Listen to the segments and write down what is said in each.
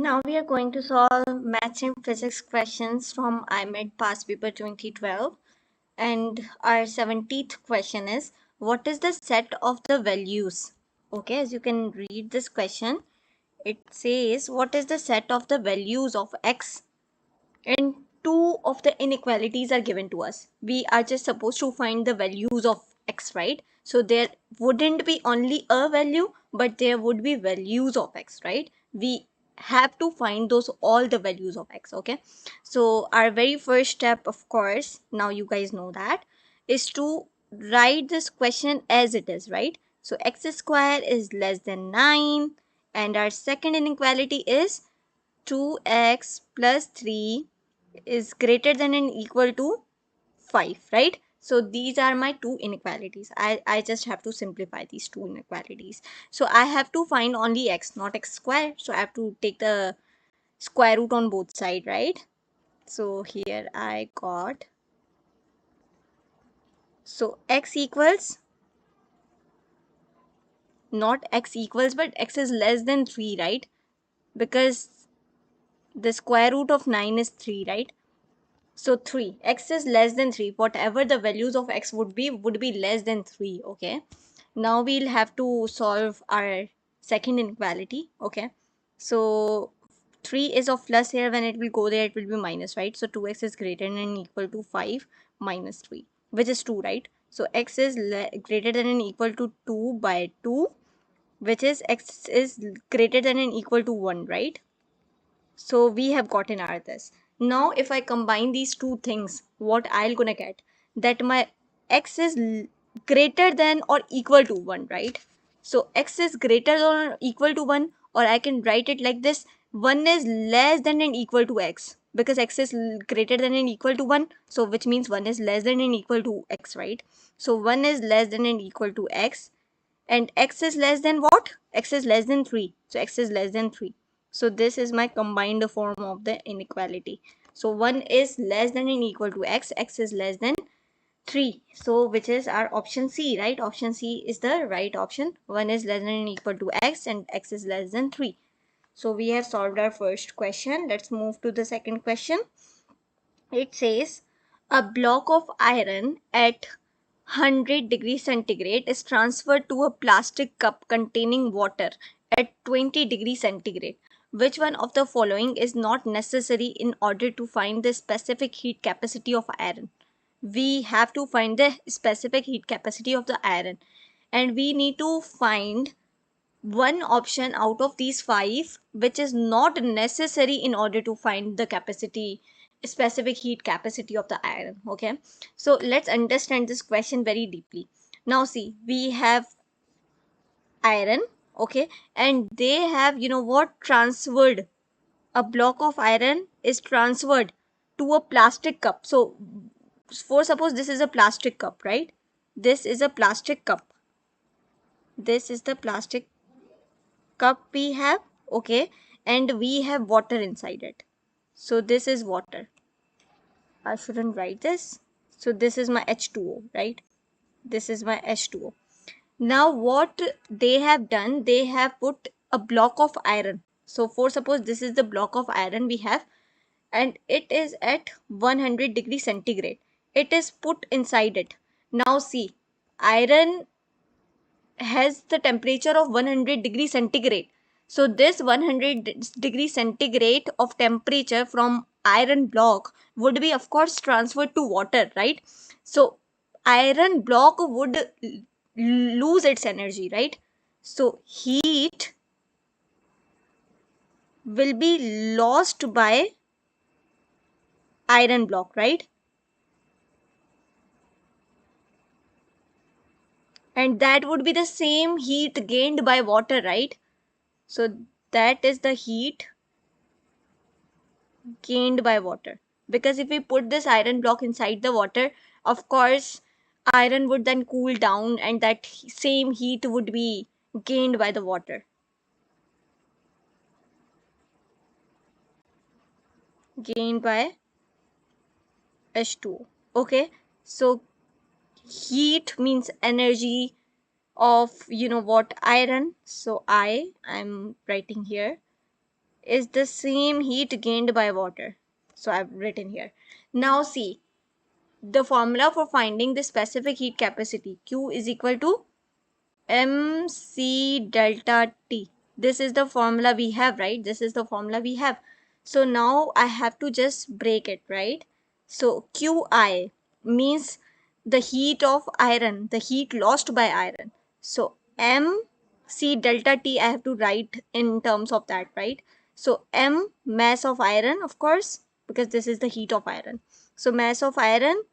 Now we are going to solve maths and physics questions from IMED past paper 2012. And our 17th question is, what is the set of the values? Okay, as you can read this question, it says, what is the set of the values of x? And two of the inequalities are given to us. We are just supposed to find the values of x, right? So there wouldn't be only a value, but there would be values of x, right? We have to find those all the values of x. Okay, so our very first step, of course, now you guys know that, is to write this question as it is, right? So x square is less than 9, and our second inequality is 2x plus 3 is greater than and equal to 5, right? So these are my two inequalities. I just have to simplify these two inequalities. So I have to find only x, not x square. So I have to take the square root on both sides, right? So here I got, so x equals, not x equals, but x is less than 3, right? Because the square root of 9 is 3, right? So 3, x is less than 3. Whatever the values of x would be less than 3. Okay, now we'll have to solve our second inequality. Okay, so 3 is of plus here. When it will go there, it will be minus, right? So 2x is greater than and equal to 5 minus 3, which is 2, right? So x is greater than and equal to 2 by 2, which is x is greater than and equal to 1, right? So we have gotten our this. Now if I combine these two things, what I'll gonna get, that my x is greater than or equal to 1, right? So x is greater than or equal to 1, or I can write it like this: 1 is less than and equal to x, because x is greater than and equal to 1, so which means 1 is less than and equal to x, right? So 1 is less than and equal to x, and x is less than what? X is less than 3, so x is less than 3. So this is my combined form of the inequality. So 1 is less than and equal to x, x is less than 3, so which is our option C, right? Option C is the right option. 1 is less than and equal to x, and x is less than 3. So we have solved our first question. Let's move to the second question. It says, a block of iron at 100 degrees centigrade is transferred to a plastic cup containing water at 20 degrees centigrade. Which one of the following is not necessary in order to find the specific heat capacity of iron? We have to find the specific heat capacity of the iron, and we need to find one option out of these five which is not necessary in order to find the capacity, specific heat capacity of the iron. Okay, so let's understand this question very deeply. Now see, we have iron, okay, and they have, you know what, transferred, a block of iron is transferred to a plastic cup. So for suppose this is a plastic cup, right? This is a plastic cup, this is the plastic cup we have, okay, and we have water inside it. So this is water. I shouldn't write this. So this is my H2O, right? This is my H2O. Now what they have done, they have put a block of iron. So for suppose this is the block of iron we have, and it is at 100 degrees centigrade. It is put inside it. Now see, iron has the temperature of 100 degrees centigrade. So this 100 degrees centigrade of temperature from iron block would be of course transferred to water, right? So iron block would lose its energy, right? So heat will be lost by iron block, right? And that would be the same heat gained by water, right? So that is the heat gained by water, because if we put this iron block inside the water, of course iron would then cool down, and that same heat would be gained by the water, gained by H2O. Okay, so heat means energy of, you know what, iron. So I'm writing here is the same heat gained by water. So I've written here. Now see, the formula for finding the specific heat capacity, Q is equal to mc delta T. This is the formula we have, right? This is the formula we have. So now I have to just break it, right? So Qi means the heat of iron, the heat lost by iron. So mc delta T I have to write in terms of that, right? So m mass of iron, of course, because this is the heat of iron. So mass of iron,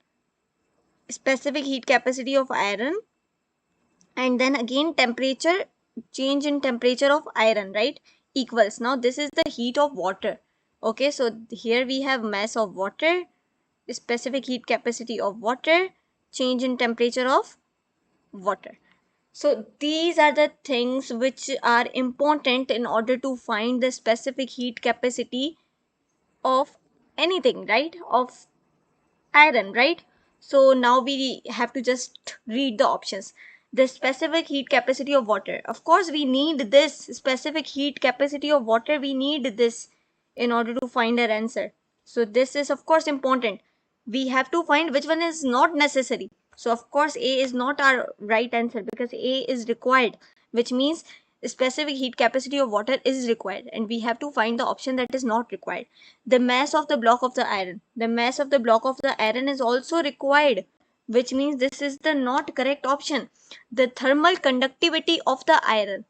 specific heat capacity of iron, and then again temperature, change in temperature of iron, right, equals, now this is the heat of water. Okay, so here we have mass of water, specific heat capacity of water, change in temperature of water. So these are the things which are important in order to find the specific heat capacity of anything, right, of iron, right? So now we have to just read the options. The specific heat capacity of water. Of course, we need this specific heat capacity of water. We need this in order to find our answer. So this is of course important. We have to find which one is not necessary. So of course A is not our right answer because A is required, which means specific heat capacity of water is required, and we have to find the option that is not required. The mass of the block of the iron, the mass of the block of the iron is also required, which means this is the not correct option. The thermal conductivity of the iron,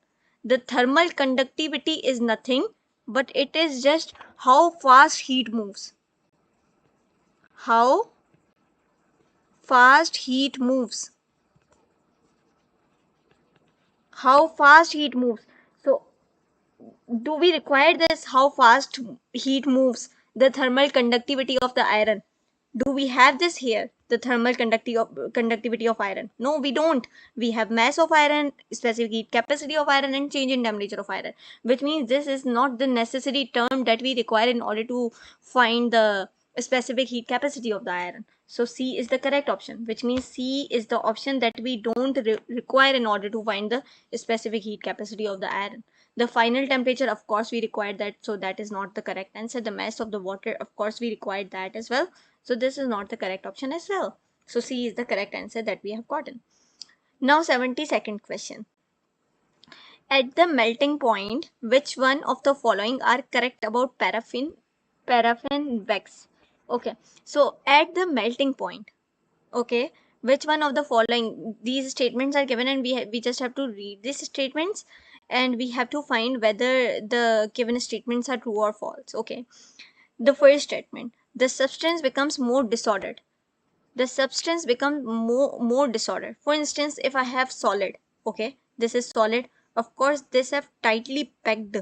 the thermal conductivity is nothing but it is just how fast heat moves, how fast heat moves, how fast heat moves. So do we require this, how fast heat moves, the thermal conductivity of the iron? Do we have this here, the thermal conductivity of iron? No, we don't. We have mass of iron, specific heat capacity of iron, and change in temperature of iron, which means this is not the necessary term that we require in order to find the specific heat capacity of the iron. So C is the correct option, which means C is the option that we don't require in order to find the specific heat capacity of the iron. The final temperature, of course we required that, so that is not the correct answer. The mass of the water, of course we required that as well, so this is not the correct option as well. So C is the correct answer that we have gotten. Now 72nd question. At the melting point, which one of the following are correct about paraffin wax? Okay, so at the melting point, okay, which one of the following, these statements are given and we just have to read these statements and we have to find whether the given statements are true or false. Okay, the first statement, the substance becomes more disordered, the substance becomes more disordered. For instance, if I have solid, okay, this is solid, of course this have tightly packed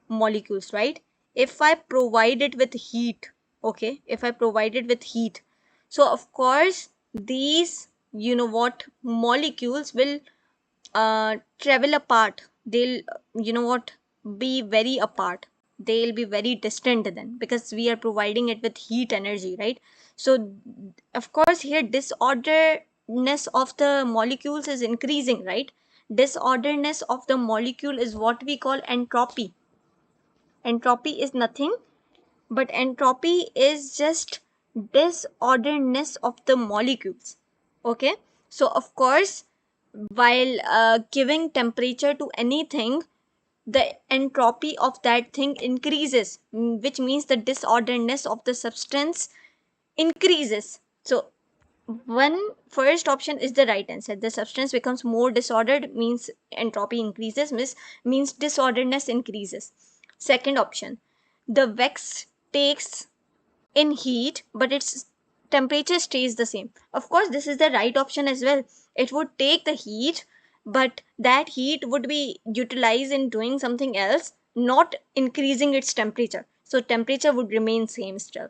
molecules, right? If I provide it with heat, okay, if I provide it with heat, so of course these, you know what, molecules will travel apart, they'll, you know what, be very apart, they'll be very distant then because we are providing it with heat energy, right? So of course here disorderness of the molecules is increasing, right? Disorderness of the molecule is what we call entropy. Entropy is nothing but entropy is just disorderness of the molecules. Okay, so of course while giving temperature to anything, the entropy of that thing increases, which means the disorderness of the substance increases. So one first option is the right answer. The substance becomes more disordered means entropy increases, means disorderedness increases. Second option, the wax takes in heat but its temperature stays the same. Of course this is the right option as well. It would take the heat but that heat would be utilized in doing something else, not increasing its temperature, so temperature would remain same still.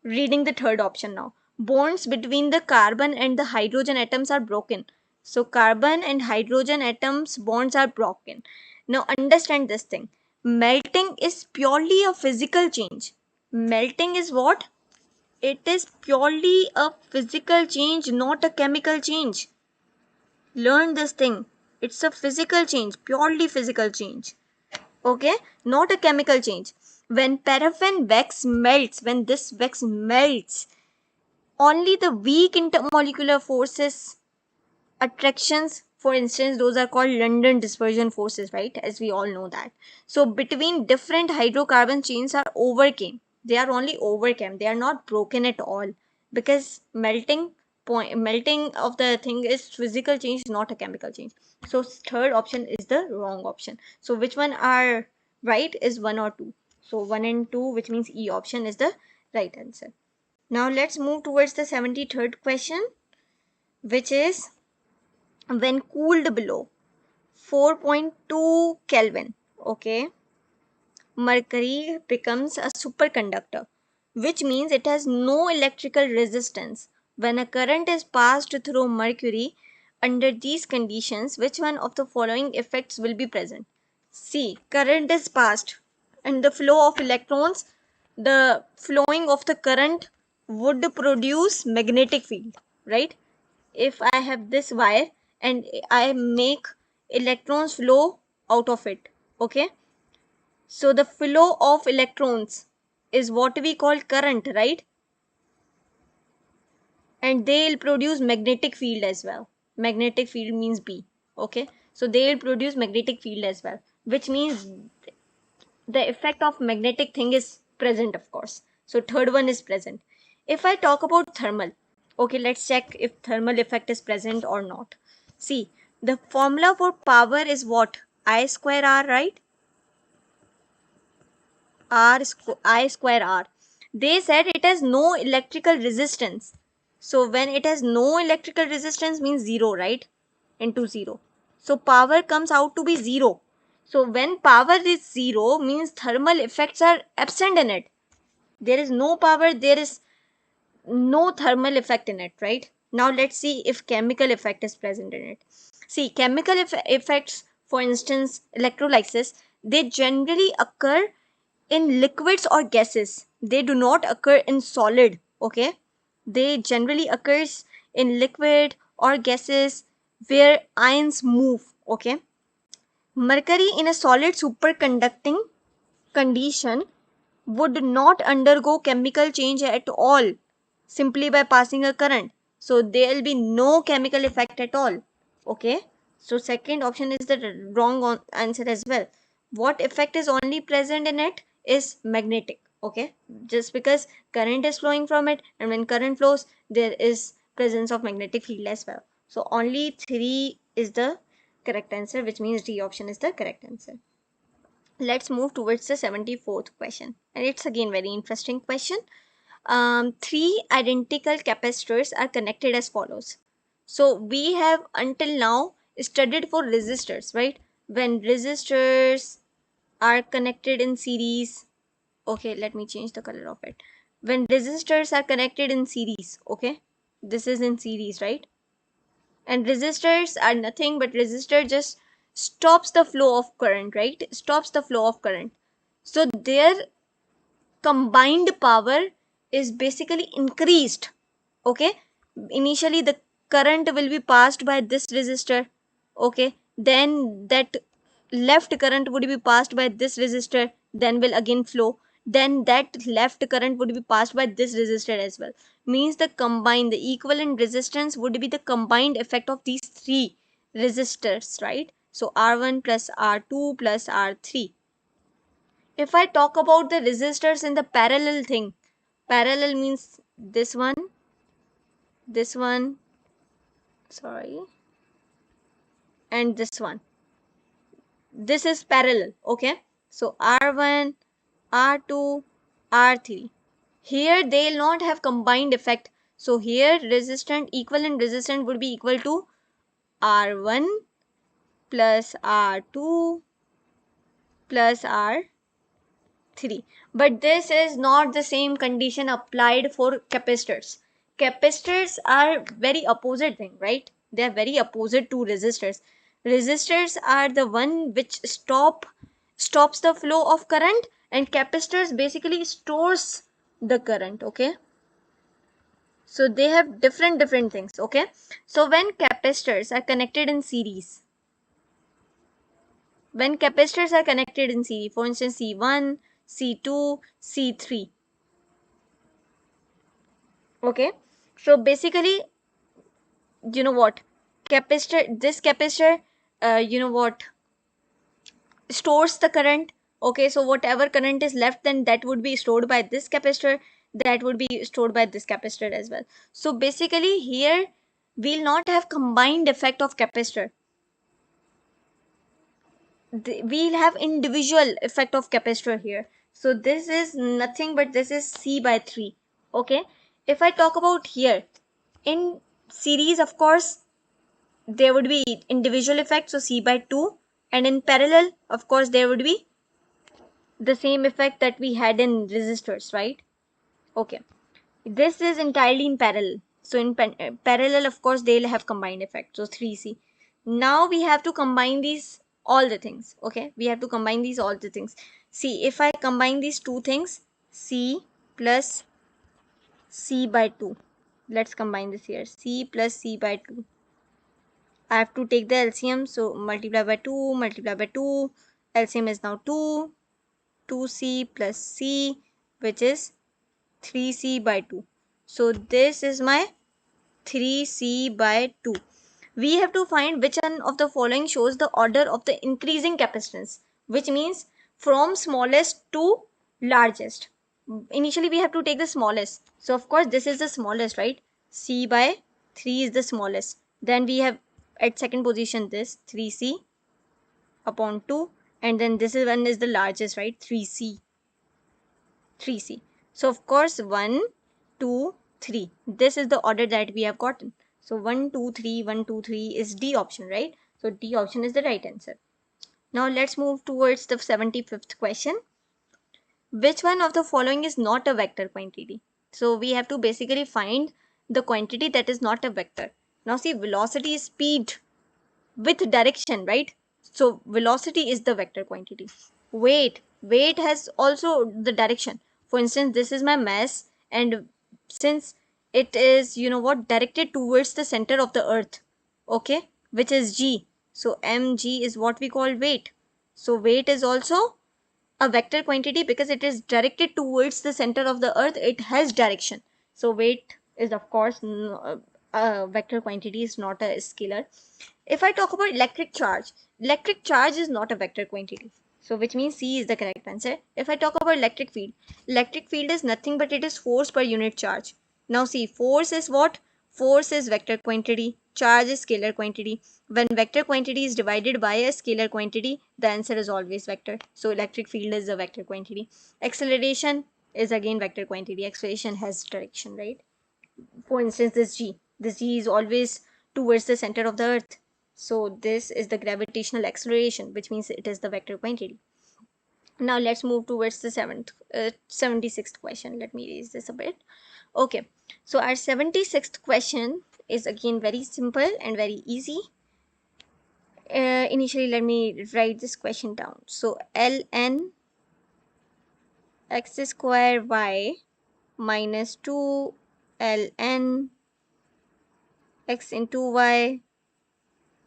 Reading the third option now, bonds between the carbon and the hydrogen atoms are broken. So carbon and hydrogen atoms bonds are broken. Now understand this thing, melting is purely a physical change. Melting is what? It is purely a physical change, not a chemical change. Learn this thing. It's a physical change, purely physical change. Okay, not a chemical change. When paraffin wax melts, when this wax melts, only the weak intermolecular forces, attractions, for instance, those are called London dispersion forces, right? As we all know that. So between different hydrocarbon chains are overcame. They are only overcame. They are not broken at all, because melting of the thing is physical change, not a chemical change. So third option is the wrong option. So which one are right is 1 or 2. So 1 and 2, which means E option is the right answer. Now let's move towards the 73rd question, which is when cooled below 4.2 Kelvin, okay, mercury becomes a superconductor, which means it has no electrical resistance. When a current is passed through mercury under these conditions, which one of the following effects will be present? See, current is passed and the flow of electrons, the flowing of the current would produce magnetic field, right? If I have this wire and I make electrons flow out of it, okay, so the flow of electrons is what we call current, right? And they'll produce magnetic field as well. Magnetic field means B, okay, so they'll produce magnetic field as well, which means the effect of magnetic thing is present, of course. So third one is present. If I talk about thermal, okay, let's check if thermal effect is present or not. See, the formula for power is what? I square R, right? I square R. They said it has no electrical resistance. So when it has no electrical resistance means zero, right? Into zero. So power comes out to be zero. So when power is zero means thermal effects are absent in it. There is no power, there is no thermal effect in it, right? Now let's see if chemical effect is present in it. See, chemical effects, for instance, electrolysis, they generally occur in liquids or gases. They do not occur in solid, okay? They generally occurs in liquid or gases where ions move, okay? Mercury in a solid superconducting condition would not undergo chemical change at all simply by passing a current. So there will be no chemical effect at all. Okay. So second option is the wrong answer as well. What effect is only present in it is magnetic. Okay. Just because current is flowing from it, and when current flows, there is presence of magnetic field as well. So only 3 is the correct answer, which means D option is the correct answer. Let's move towards the 74th question, and it's again very interesting question. Three identical capacitors are connected as follows. So we have until now studied for resistors, right? When resistors are connected in series, okay, let me change the color of it. When resistors are connected in series, okay, this is in series, right? And resistors are nothing but resistor just stops the flow of current, right? Stops the flow of current. So their combined power is basically increased, okay. Initially the current will be passed by this resistor, okay, then that left current would be passed by this resistor, then will again flow, then that left current would be passed by this resistor as well. Means the equivalent resistance would be the combined effect of these three resistors, right? So R1 plus R2 plus R3. If I talk about the resistors in the parallel thing, parallel means this one, sorry, and this one. This is parallel, okay? So R1, R2, R3. Here they'll not have combined effect. So here equivalent resistance would be equal to R1 plus R2 plus R3. But this is not the same condition applied for capacitors. Capacitors are very opposite thing, right? They are very opposite to resistors. Resistors are the one which stops the flow of current, and capacitors basically stores the current, okay? So they have different things, okay? So when capacitors are connected in series, when capacitors are connected in series, for instance C1, C2, C3. Okay, so basically, you know what, this capacitor, you know what, stores the current. Okay, so whatever current is left, then that would be stored by this capacitor, that would be stored by this capacitor as well. So basically here we'll not have combined effect of capacitor, we'll have individual effect of capacitor here. So this is nothing but this is C by 3. Okay, if I talk about here in series, of course there would be individual effect, so C by 2, and in parallel of course there would be the same effect that we had in resistors, right? Okay, this is entirely in parallel, so in parallel of course they'll have combined effect, so 3C. Now we have to combine these all the things. Okay, we have to combine these all the things. See, if I combine these two things, C plus C by 2, let's combine this here, C plus C by 2, I have to take the LCM, so multiply by 2, multiply by 2, LCM is now 2, 2C plus C, which is 3C by 2. So this is my 3C by 2. We have to find which one of the following shows the order of the increasing capacitance, which means from smallest to largest. Initially we have to take the smallest. So of course this is the smallest, right? C by 3 is the smallest. Then we have at second position this 3C upon 2, and then this is one is the largest, right? 3C. 3C. So of course 1, 2, 3. This is the order that we have gotten. So 1, 2, 3, 1, 2, 3 is D option, right? So D option is the right answer. Now let's move towards the 75th question. Which one of the following is not a vector quantity? So we have to basically find the quantity that is not a vector. Now see, velocity is speed with direction, right? So velocity is the vector quantity. Weight has also the direction. For instance, this is my mass, and since it is, you know what, directed towards the center of the earth, okay, which is G, so mg is what we call weight. So weight is also a vector quantity because it is directed towards the center of the earth, it has direction. So weight is of course a vector quantity, is not a scalar. If I talk about electric charge is not a vector quantity, so which means C is the correct answer. If I talk about electric field is nothing but it is force per unit charge. Now see, force is what? Force is vector quantity, charge is scalar quantity. When vector quantity is divided by a scalar quantity, the answer is always vector. So electric field is a vector quantity. Acceleration is again vector quantity. Acceleration has direction, right? For instance, this G is always towards the center of the earth. So this is the gravitational acceleration, which means it is the vector quantity. Now let's move towards the 76th question. Let me raise this a bit. Okay, so our 76th question is again very simple and very easy. Initially, let me write this question down. So ln x square y minus 2 ln x into y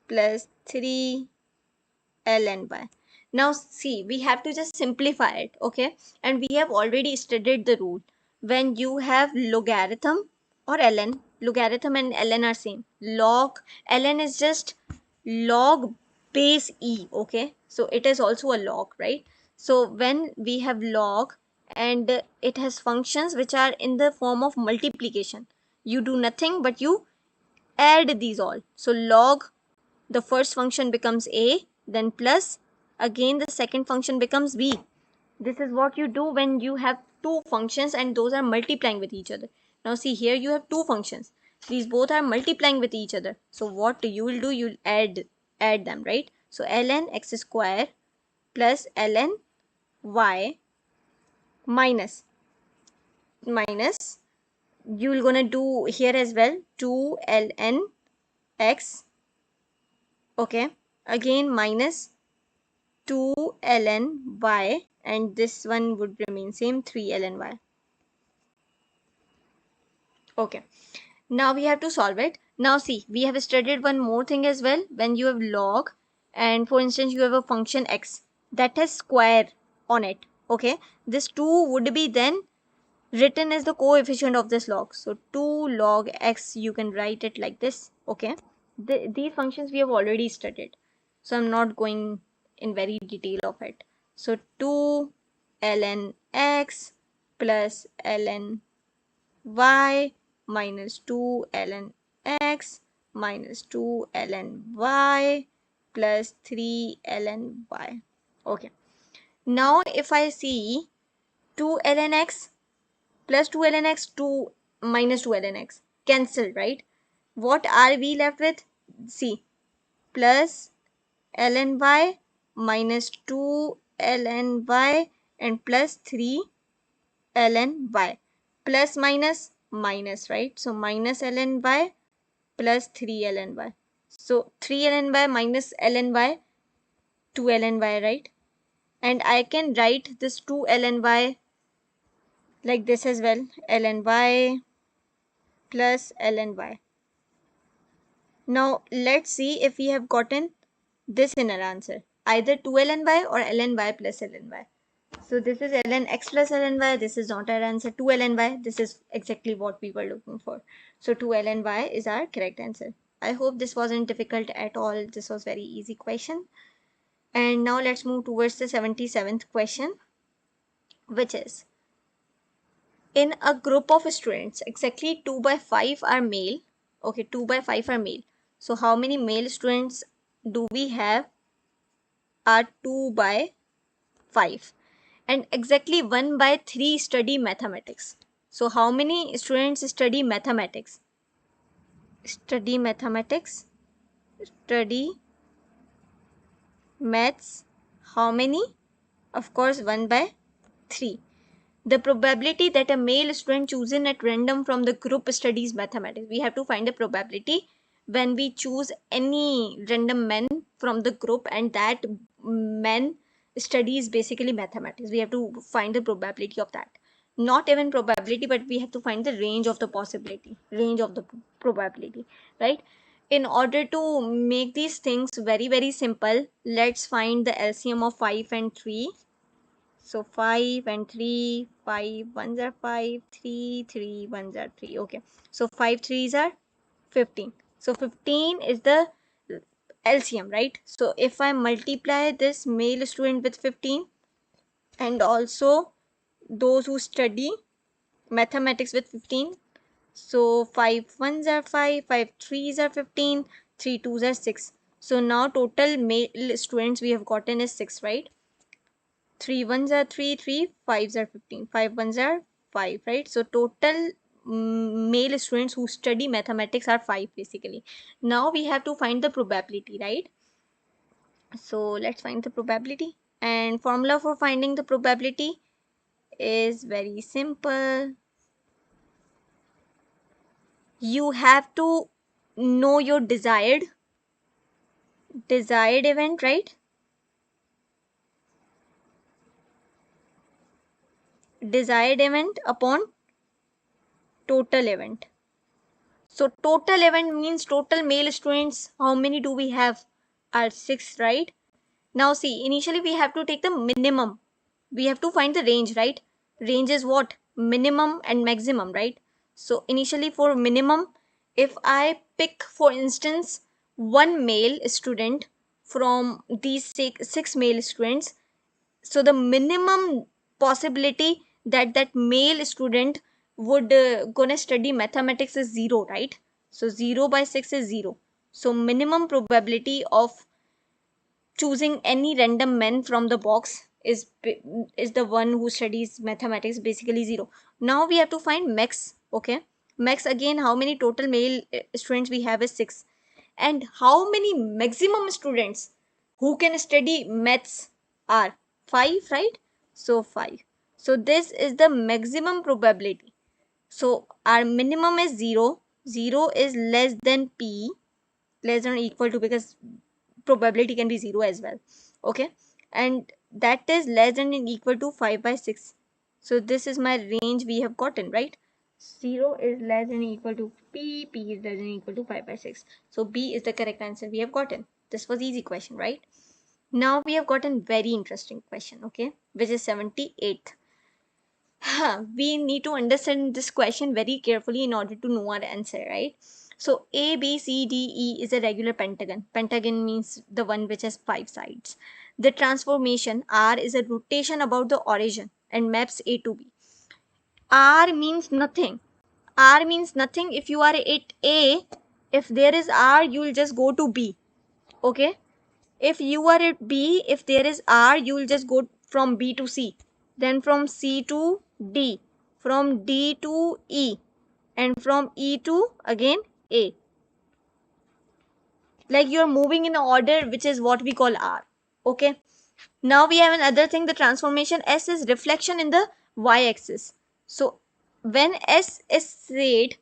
plus 3 ln y. Now see, we have to just simplify it, okay? And we have already studied the rule. When you have logarithm or ln, logarithm and ln are same. Log, ln is just log base e, okay? So it is also a log, right? So when we have log and it has functions which are in the form of multiplication, you do nothing but you add these all. So log, the first function becomes a, then plus, again the second function becomes b. This is what you do when you have two functions and those are multiplying with each other. Now see, here you have two functions, these both are multiplying with each other. So what you will do, you'll add them, right? So ln x square plus ln y minus you will gonna do here as well 2 ln x, okay, again minus 2 ln y, and this one would remain same, 3 ln y. Okay, now we have to solve it. Now see, we have studied one more thing as well. When you have log and for instance you have a function x that has square on it, okay, this 2 would be then written as the coefficient of this log. So 2 log x, you can write it like this, okay. These functions we have already studied, so I'm not going in very detail of it. So 2 ln x plus ln y minus 2 ln x minus 2 ln y plus 3 ln y. Okay. Now if I see 2 ln x plus 2 ln x, 2 minus 2 ln x cancel, right? What are we left with? See, plus ln y minus 2 ln y and plus 3 ln y, plus minus minus, right? So minus ln y plus 3 ln y. So 3 ln y minus ln y, 2 ln y, right? And I can write this 2 ln y like this as well, ln y plus ln y. Now let's see if we have gotten this in our answer, either 2 ln y or ln y plus ln y. So this is ln x plus ln y. This is not our answer. 2 ln y. This is exactly what we were looking for. So 2 ln y is our correct answer. I hope this wasn't difficult at all. This was very easy question. And now let's move towards the 77th question, which is, in a group of students, exactly 2 by 5 are male. Okay, 2 by 5 are male. So how many male students do we have are 2 by 5? And exactly 1 by 3 study mathematics. So how many students study mathematics? Study mathematics, study maths. How many? Of course 1 by 3. The probability that a male student chosen at random from the group studies mathematics. We have to find the probability when we choose any random man from the group and that man studies basically mathematics. We have to find the probability of that. Not even probability, but we have to find the range of the possibility, range of the probability, right? In order to make these things very, very simple, let's find the LCM of 5 and 3. So 5 and 3, 5 ones are 5, 3, 3 ones are 3. Okay. So 5 threes are 15. So 15 is the LCM, right? So if I multiply this male student with 15 and also those who study mathematics with 15, so 5 ones are 5, 5 threes are 15, 3 twos are 6. So now total male students we have gotten is 6, right? 3 ones are 3, 3 fives are 15, 5 ones are 5, right? So total male students who study mathematics are 5 basically. Now we have to find the probability, right? So let's find the probability, and formula for finding the probability is very simple. You have to know your desired event, right? Desired event upon total event. So total event means total male students. How many do we have? Are 6, right? Now see, initially we have to take the minimum. We have to find the range, right? Range is what? Minimum and maximum, right? So initially for minimum, if I pick for instance one male student from these six male students, so the minimum possibility that that male student would gonna study mathematics is 0, right? So 0 by 6 is 0. So minimum probability of choosing any random man from the box is the one who studies mathematics, basically 0. Now we have to find max. Okay, max, again how many total male students we have is 6, and how many maximum students who can study maths are 5, right? So 5. So this is the maximum probability. So our minimum is 0. 0 is less than p, less than or equal to, because probability can be 0 as well. Okay, and that is less than or equal to 5 by 6. So this is my range we have gotten, right? 0 is less than equal to P, P is less than equal to 5 by 6. So B is the correct answer we have gotten. This was easy question, right? Now we have gotten very interesting question, okay, which is 78th. We need to understand this question very carefully in order to know our answer, right? So A, B, C, D, E is a regular pentagon. Pentagon means the one which has 5 sides. The transformation R is a rotation about the origin and maps A to B. R means nothing. R means nothing if you are at A. If there is R, you will just go to B. Okay? If you are at B, if there is R, you will just go from B to C. Then from C to D. From D to E. And from E to again A. Like you are moving in order, which is what we call R. Okay? Now we have another thing, the transformation S is reflection in the y-axis. So when S is said,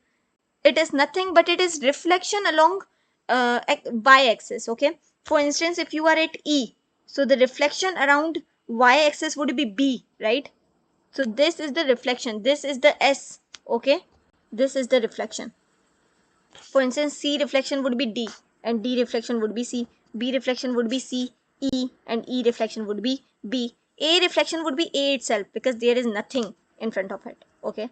it is nothing but it is reflection along y-axis. Okay, for instance, if you are at E, so the reflection around y-axis would be B, right? So this is the reflection, this is the S. Okay, this is the reflection. For instance, C reflection would be D and D reflection would be C, B reflection would be C, E, and E reflection would be B. A reflection would be A itself because there is nothing in front of it. Okay,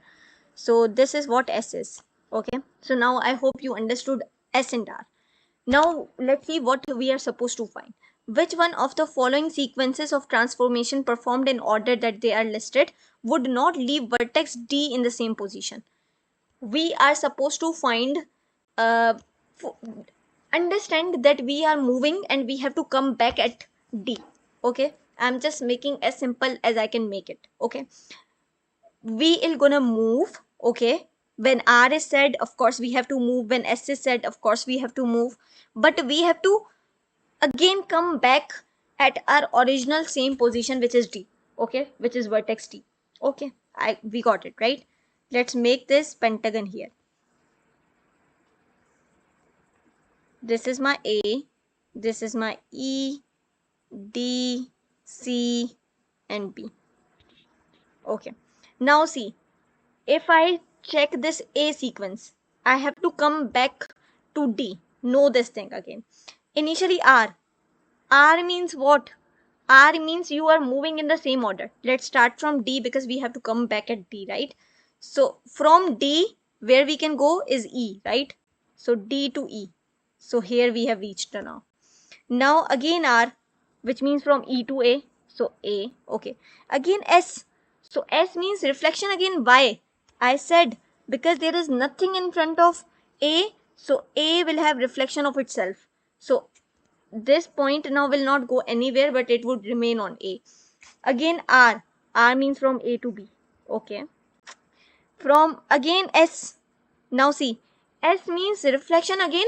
so this is what S is. Okay, so now I hope you understood S and R. Now let's see what we are supposed to find. Which one of the following sequences of transformation performed in order that they are listed would not leave vertex D in the same position? We are supposed to find, uh, understand that we are moving and we have to come back at D. Okay, I'm just making as simple as I can make it. Okay, we is gonna move. Okay, when R is said, of course we have to move. When S is said, of course we have to move, but we have to again come back at our original same position, which is D. Okay, which is vertex D. Okay, we got it, right? Let's make this pentagon here. This is my A, this is my E, D, C, and B. Okay, now see, if I check this A sequence, I have to come back to D. Know this thing again. Initially R. R means what? R means you are moving in the same order. Let's start from D because we have to come back at D, right? So from D, where we can go is E, right? So D to E. So here we have reached now. Now again R, which means from E to A. So A, okay. Again S. So S means reflection again Y. I said because there is nothing in front of A, so A will have reflection of itself. So this point now will not go anywhere, but it would remain on A. Again R. R means from A to B. Okay. From again S. Now see, S means reflection again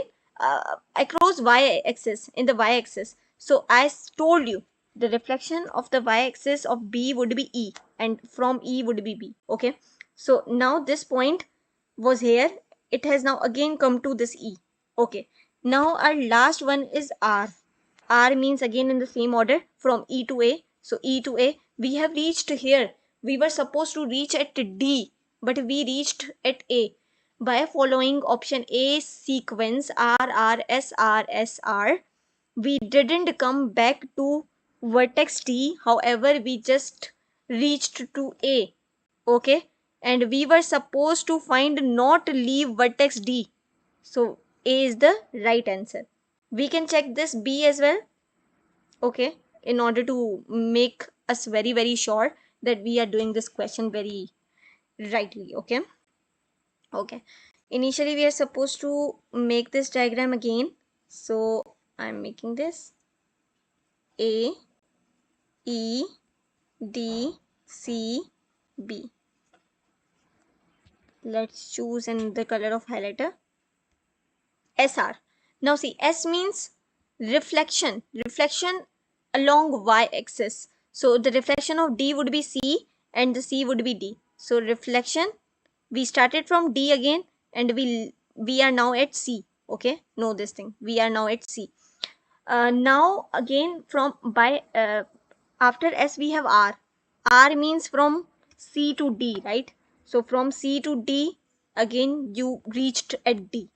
across y-axis, in the y-axis. So I told you the reflection of the y-axis of B would be E and from E would be B. Okay, so now this point was here, it has now again come to this E. Okay, now our last one is R. R means again in the same order from E to A. So E to A, we have reached here. We were supposed to reach at D, but we reached at A by following option A sequence R R S R S R. We didn't come back to vertex D, however we just reached to A. Okay, and we were supposed to find not leave vertex D, so A is the right answer. We can check this B as well. Okay, in order to make us very sure that we are doing this question very rightly. Okay, okay, initially we are supposed to make this diagram again, so I'm making this A, E, D, C, B. Let's choose another color of highlighter, SR. Now see, S means reflection along y-axis. So the reflection of D would be C and the C would be D. So reflection, we started from D again and we are now at C. Okay, know this thing, we are now at C. Now again from by after S we have R. R means from C to D, right? So from C to D, again you reached at D.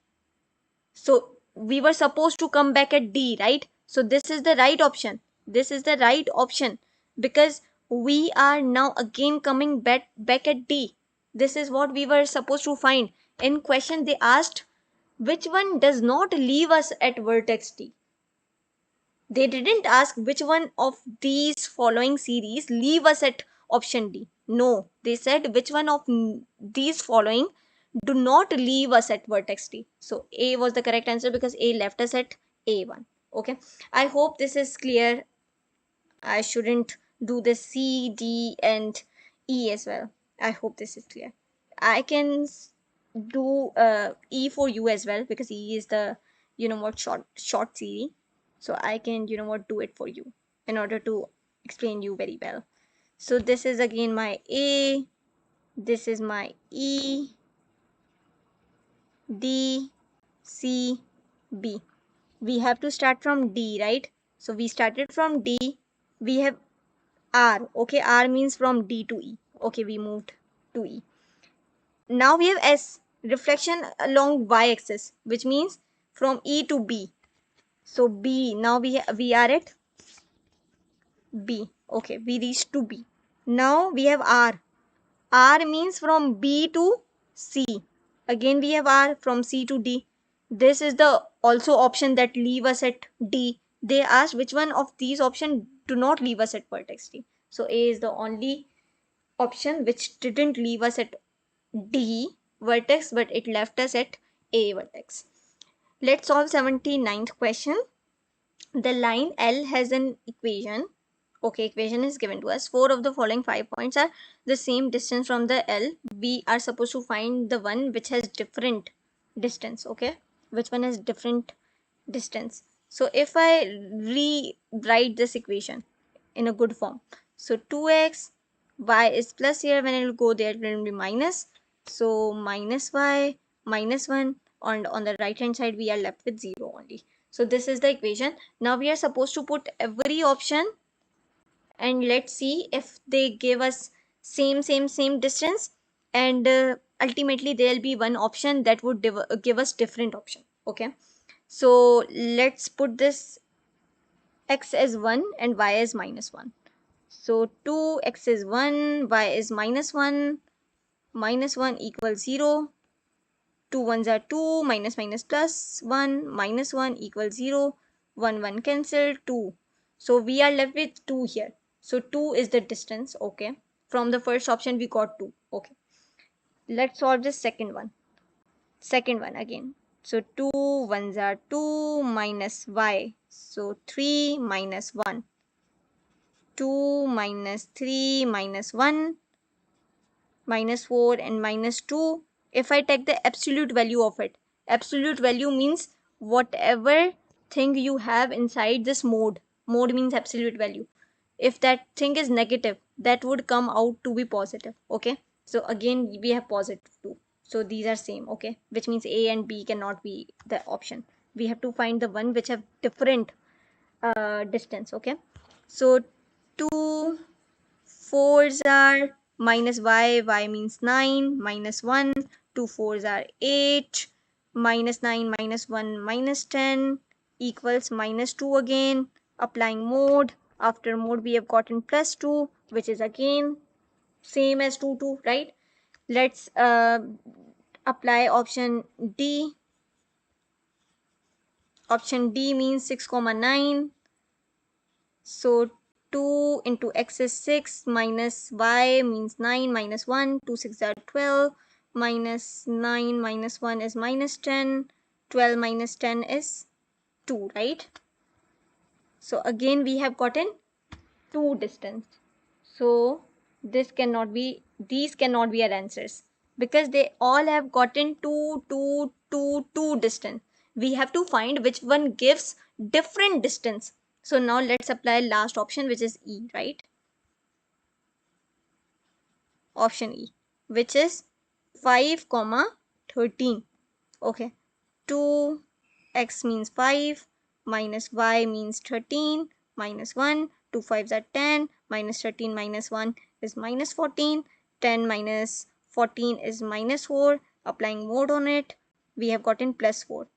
So we were supposed to come back at D, right? So this is the right option. This is the right option because we are now again coming back at D. This is what we were supposed to find. In question they asked which one does not leave us at vertex D. They didn't ask which one of these following series leave us at option D. No, they said which one of these following do not leave us at vertex D. So A was the correct answer because A left us at A1. Okay, I hope this is clear. I shouldn't do the C, D, and E as well. I hope this is clear. I can do E for you as well because E is the what short series. So I can what do it for you in order to explain you very well. So this is again my A, this is my E, D, C, B. We have to start from D, right? So we started from D. We have R. Okay, R means from D to E. Okay, we moved to E. Now we have S, reflection along y-axis, which means from E to B. So B, now we are at B. Okay, we reached to B. Now we have R. R means from B to C. Again we have R from C to D. This is the also option that leave us at D. They asked which one of these options do not leave us at vertex D. So A is the only option which didn't leave us at D vertex, but it left us at A vertex. Let's solve 79th question. The line L has an equation. Okay, equation is given to us. 4 of the following 5 points are the same distance from the L. We are supposed to find the one which has different distance. Okay, which one has different distance. So if I rewrite this equation in a good form, so 2x, y is plus here, when it will go there it will be minus, so minus y minus 1, and on the right hand side we are left with 0 only. So this is the equation. Now we are supposed to put every option and let's see if they give us same distance, and ultimately there will be one option that would give us different option. Okay, so let's put this x as 1 and y as minus 1. So 2x is 1, y is minus 1, minus 1 equals 0. 2 ones are 2, minus minus plus 1, minus 1 equals 0, 1 1 cancel, 2. So we are left with 2 here. So 2 is the distance. Okay, from the first option we got 2. Okay, let's solve this second one again. So 2 ones are 2 minus y, so 3 minus 1, 2 minus 3 minus 1, minus 4 and minus 2. If I take the absolute value of it, absolute value means whatever thing you have inside this mode means absolute value. If that thing is negative, that would come out to be positive. Okay, so again we have positive 2, so these are same. Okay, which means A and B cannot be the option. We have to find the one which have different distance. Okay, so 2 4s are minus y, y means 9, minus 1, 2 4s are 8, minus 9 minus 1 minus 10 equals minus 2 again. Applying mode, after mode we have gotten plus 2, which is again same as 2 2, right? Let's apply option D. Option D means 6 comma 9. So 2 into x is 6, minus y means 9, minus 1, 2 6 are 12, minus 9 minus 1 is minus 10, 12 minus 10 is 2, right? So again we have gotten 2 distance. So these cannot be our answers because they all have gotten 2 2 2 2 distance. We have to find which one gives different distance. So now let's apply last option, which is E, right? Option E, which is 5 comma 13. Okay, 2x means 5, minus y means 13, minus 1, 2 5s are 10, minus 13 minus 1 is minus 14, 10 minus 14 is minus 4, Applying mode on it, we have gotten +4.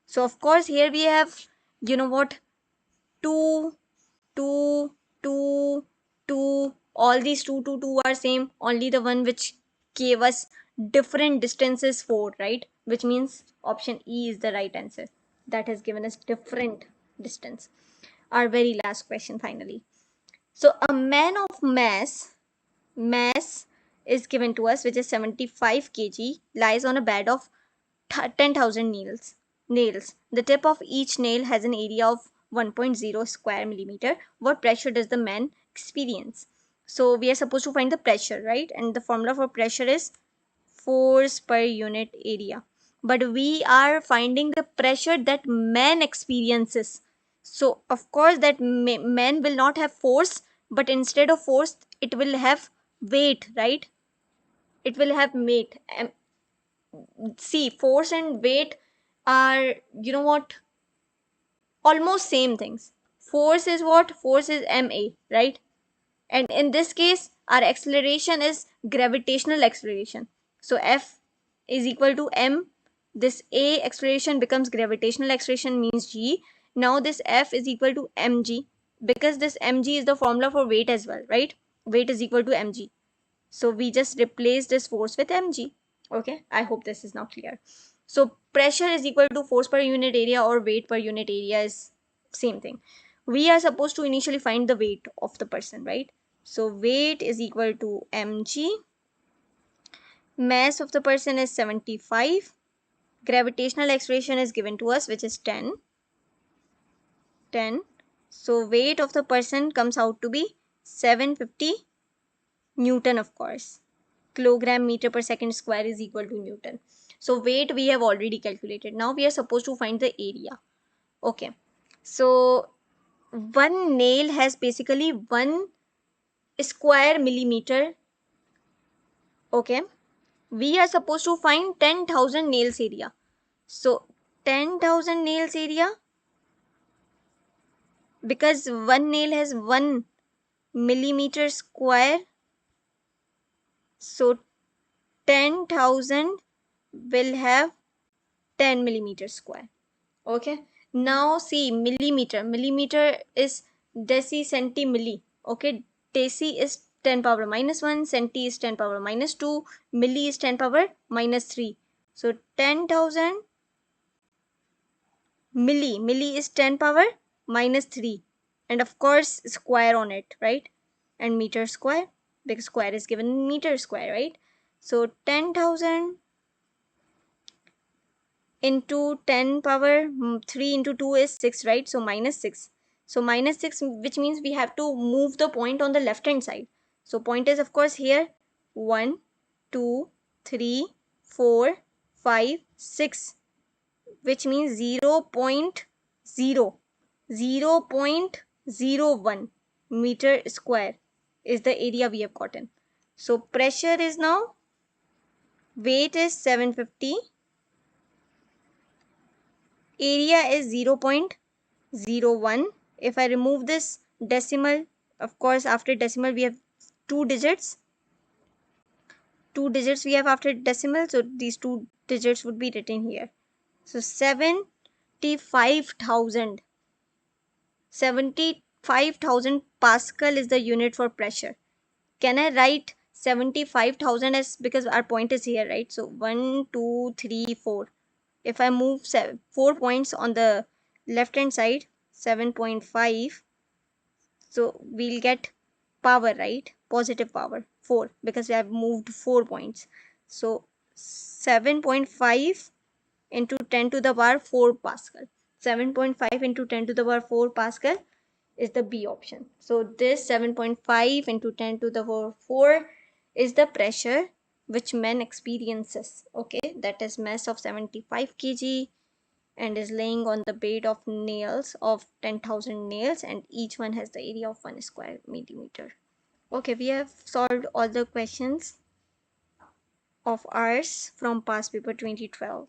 So of course here we have, you know what, 2, 2, 2, 2, all these 2, 2, 2 are same, only the one which gave us different distances 4, right? Which means option E is the right answer. That has given us different distance. Our very last question finally. So a man of mass is given to us, which is 75 kg, lies on a bed of 10,000 nails. The tip of each nail has an area of 1.0 square millimeter. What pressure does the man experience? So we are supposed to find the pressure, right? And the formula for pressure is force per unit area. But we are finding the pressure that man experiences. So of course that man will not have force, but instead of force, it will have weight, right? It will have weight. See, force and weight are, you know what, almost same things. Force is what? Force is ma, right? And in this case our acceleration is gravitational acceleration. So F is equal to m. This a acceleration becomes gravitational acceleration, means g. Now this F is equal to mg, because this mg is the formula for weight as well, right? Weight is equal to mg. So we just replace this force with mg. Okay, I hope this is now clear. So pressure is equal to force per unit area, or weight per unit area is same thing. We are supposed to initially find the weight of the person, right? So weight is equal to mg. Mass of the person is 75. Gravitational acceleration is given to us, which is 10. So weight of the person comes out to be 750 Newton, of course. Kilogram meter per second square is equal to Newton. So weight we have already calculated. Now we are supposed to find the area. Okay. So one nail has basically 1 square millimeter. Okay. We are supposed to find 10,000 nails area. So 10,000 nails area, because one nail has 1 millimeter square. So 10,000 will have 10 millimeter square. Okay. Now see, millimeter is deci, centi, milli. Okay. Deci is 10 power minus 1, centi is 10 power minus 2, milli is 10 power minus 3. So 10,000 milli is 10 power minus 3, and of course square on it, right? And meter square, because square is given in meter square, right? So 10,000 into 10 power 3 into 2 is 6, right? So minus 6. So minus 6, which means we have to move the point on the left hand side. So point is of course here 1, 2, 3, 4, 5, 6, which means 0.01 meter square is the area we have gotten. So pressure is now, weight is 750, area is 0.01. If I remove this decimal, of course after decimal we have two digits we have after decimal, so these two digits would be written here. So 75,000 Pascal is the unit for pressure. Can I write 75,000 as, because our point is here, right? So 1, 2, 3, 4. If I move 4 points on the left hand side, 7.5, so we'll get power, right? Positive power 4, because we have moved 4 points. So 7.5 into 10 to the power 4 Pascal. 7.5 into 10 to the power 4 Pascal is the B option. So this 7.5 into 10 to the power 4 is the pressure which man experiences. Okay, that is mass of 75 kg and is laying on the bed of nails of 10,000 nails, and each one has the area of 1 square millimeter. Okay, we have solved all the questions of ours from past paper 2012.